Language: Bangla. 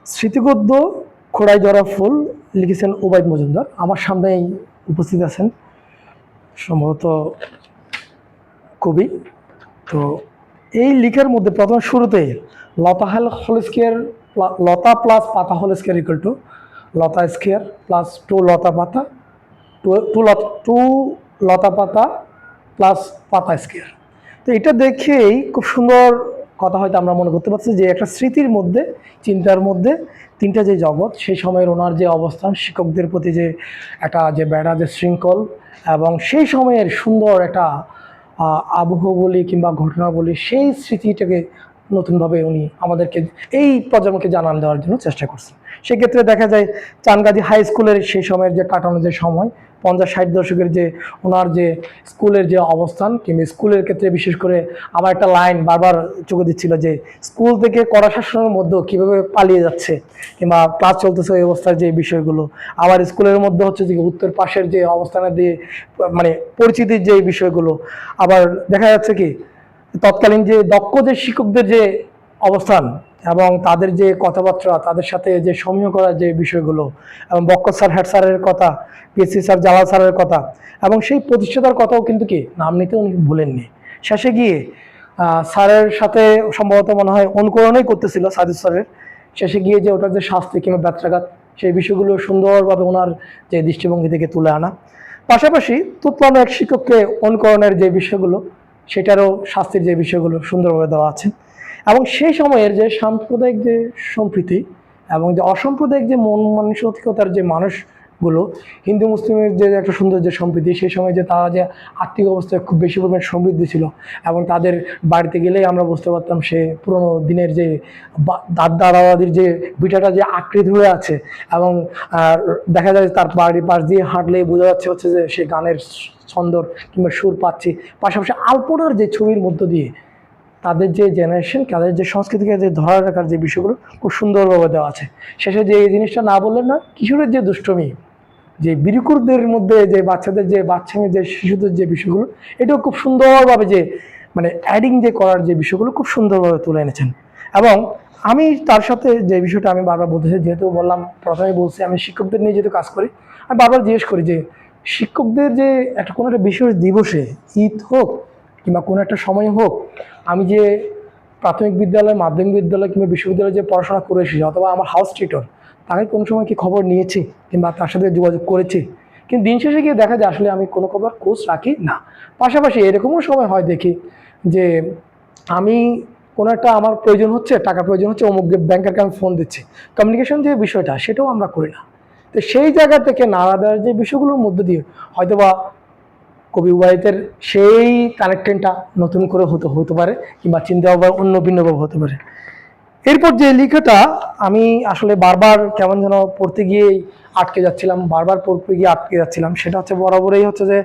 স্মৃতিগদ্য খোড়াই জরা ফুল লিখেছেন ওবায়দ মজুমদার। আমার সামনেই উপস্থিত আছেন সম্ভবত কবি। তো এই লিখার মধ্যে প্রথম শুরুতে লতা হোল স্কয়ার, লতা প্লাস পাতা হোল স্কয়ার ইকুয়াল টু লতা স্কয়ার প্লাস টু লতা পাতা, টু লতা পাতা প্লাস পাতা স্কয়ার। তো এটা দেখেই খুব সুন্দর কথা হয়তো আমরা মনে করতে পারছি যে একটা স্মৃতির মধ্যে, চিন্তার মধ্যে তিনটা যে জগৎ, সেই সময়ের ওনার যে অবস্থান, শিক্ষকদের প্রতি যে একটা যে বেড়া যে শৃঙ্খল, এবং সেই সময়ের সুন্দর একটা আবহ বলি কিংবা ঘটনা বলি, সেই স্মৃতিটাকে নতুনভাবে উনি আমাদেরকে এই প্রজন্মকে জানান দেওয়ার জন্য চেষ্টা করছেন। সেক্ষেত্রে দেখা যায় চানগাজী হাই স্কুলের সেই সময়ের যে কাটানো যে সময়, 50-60 দশকের যে ওনার যে স্কুলের যে অবস্থান, কিংবা স্কুলের ক্ষেত্রে বিশেষ করে আমার একটা লাইন বারবার চোখে দিচ্ছিল যে স্কুল থেকে কড়া শাসনের মধ্যেও কীভাবে পালিয়ে যাচ্ছে কিংবা ক্লাস চলতেছে ওই অবস্থার যে বিষয়গুলো, আবার স্কুলের মধ্যে হচ্ছে যে উত্তর পাশের যে অবস্থানে দিয়ে মানে পরিচিতির যে বিষয়গুলো, আবার দেখা যাচ্ছে কি তৎকালীন যে দক্ষ যে শিক্ষকদের যে অবস্থান এবং তাদের যে কথাবার্তা, তাদের সাথে যে সমীহ করার যে বিষয়গুলো, এবং বক্কর স্যার, হেড স্যারের কথা, পিএসসি স্যার, জালাল স্যারের কথা, এবং সেই প্রতিষ্ঠাতার কথাও কিন্তু কি নাম নিতে উনি ভুলেননি। শেষে গিয়ে স্যারের সাথে সম্ভবত মনে হয় অনুকরণই করতেছিল সাদিস স্যারের, শেষে গিয়ে যে ওটার যে শাস্তি কিংবা ব্যত্রাঘাত, সেই বিষয়গুলো সুন্দরভাবে ওনার যে দৃষ্টিভঙ্গি থেকে তুলে আনা। পাশাপাশি তুতলানো এক শিক্ষককে অনুকরণের যে বিষয়গুলো, সেটারও শাস্তির যে বিষয়গুলো সুন্দরভাবে দেওয়া আছে। এবং সেই সময়ের যে সাম্প্রদায়িক যে সম্প্রীতি এবং যে অসাম্প্রদায়িক যে মন মানসিকতার যে মানুষগুলো, হিন্দু মুসলিমের যে একটা সুন্দর যে সম্প্রীতি, সেই সময় যে তারা যে আর্থিক অবস্থায় খুব বেশি পরিমাণ সমৃদ্ধি ছিল, এবং তাদের বাড়িতে গেলেই আমরা বুঝতে পারতাম সে পুরোনো দিনের যে দাদা দাদির যে ভিটাটা যে আঁকড়ে ধরে আছে, এবং দেখা যায় তার বাড়ির পাশ দিয়ে হাঁটলেই বোঝা যাচ্ছে হচ্ছে যে সে গানের ছন্দর কিংবা সুর পাচ্ছি। পাশাপাশি আলপনার যে ছবির মধ্য দিয়ে তাদের যে জেনারেশন, তাদের যে সংস্কৃতিকে যে ধরা রাখার যে বিষয়গুলো খুব সুন্দরভাবে দেওয়া আছে। শেষে যে এই জিনিসটা না বললেন না, কিশোরের যে দুষ্টমি, যে বিরিকুরদের মধ্যে যে বাচ্চাদের যে বাচ্চামি, যে শিশুদের যে বিষয়গুলো, এটাও খুব সুন্দরভাবে যে মানে অ্যাডিং যে করার যে বিষয়গুলো খুব সুন্দরভাবে তুলে এনেছেন। এবং আমি তার সাথে যে বিষয়টা আমি বারবার বলতেছি, যেহেতু বললাম প্রথমে বলছি আমি শিক্ষকদের নিয়ে যেহেতু কাজ করি, আমি বারবার জিজ্ঞেস করি যে শিক্ষকদের যে একটা কোনো একটা বিশেষ দিবসে, ঈদ হোক কিংবা কোনো একটা সময় হোক, আমি যে প্রাথমিক বিদ্যালয়, মাধ্যমিক বিদ্যালয় কিংবা বিশ্ববিদ্যালয়ে যে পড়াশোনা করে এসেছি, অথবা আমার হাউস টিউটর, তাকে কোনো সময় কি খবর নিয়েছি কিংবা তার সাথে যোগাযোগ করেছি? কিন্তু দিন শেষে গিয়ে দেখা যায় আসলে আমি কোনো খবর খোঁজ রাখি না। পাশাপাশি এরকমও সময় হয় দেখি যে আমি কোনো একটা আমার প্রয়োজন হচ্ছে, টাকা প্রয়োজন হচ্ছে, অমুক ব্যাংকের আমি ফোন দিচ্ছি, কমিউনিকেশন যে বিষয়টা সেটাও আমরা করি না। তো সেই জায়গা থেকে নাড়া দেওয়ার যে বিষয়গুলোর মধ্যে দিয়ে হয়তোবা কবি ওবায়দের সেই কানেকশনটা নতুন করে হতে পারে, কিংবা চিন্তা ভাবনা অন্য ভিন্নভাবে হতে পারে। এরপর যে লেখাটা আমি আসলে বারবার কেমন যেন পড়তে গিয়েই আটকে যাচ্ছিলাম, বারবার পড়তে গিয়ে আটকে যাচ্ছিলাম, সেটা হচ্ছে বরাবরই হচ্ছে যে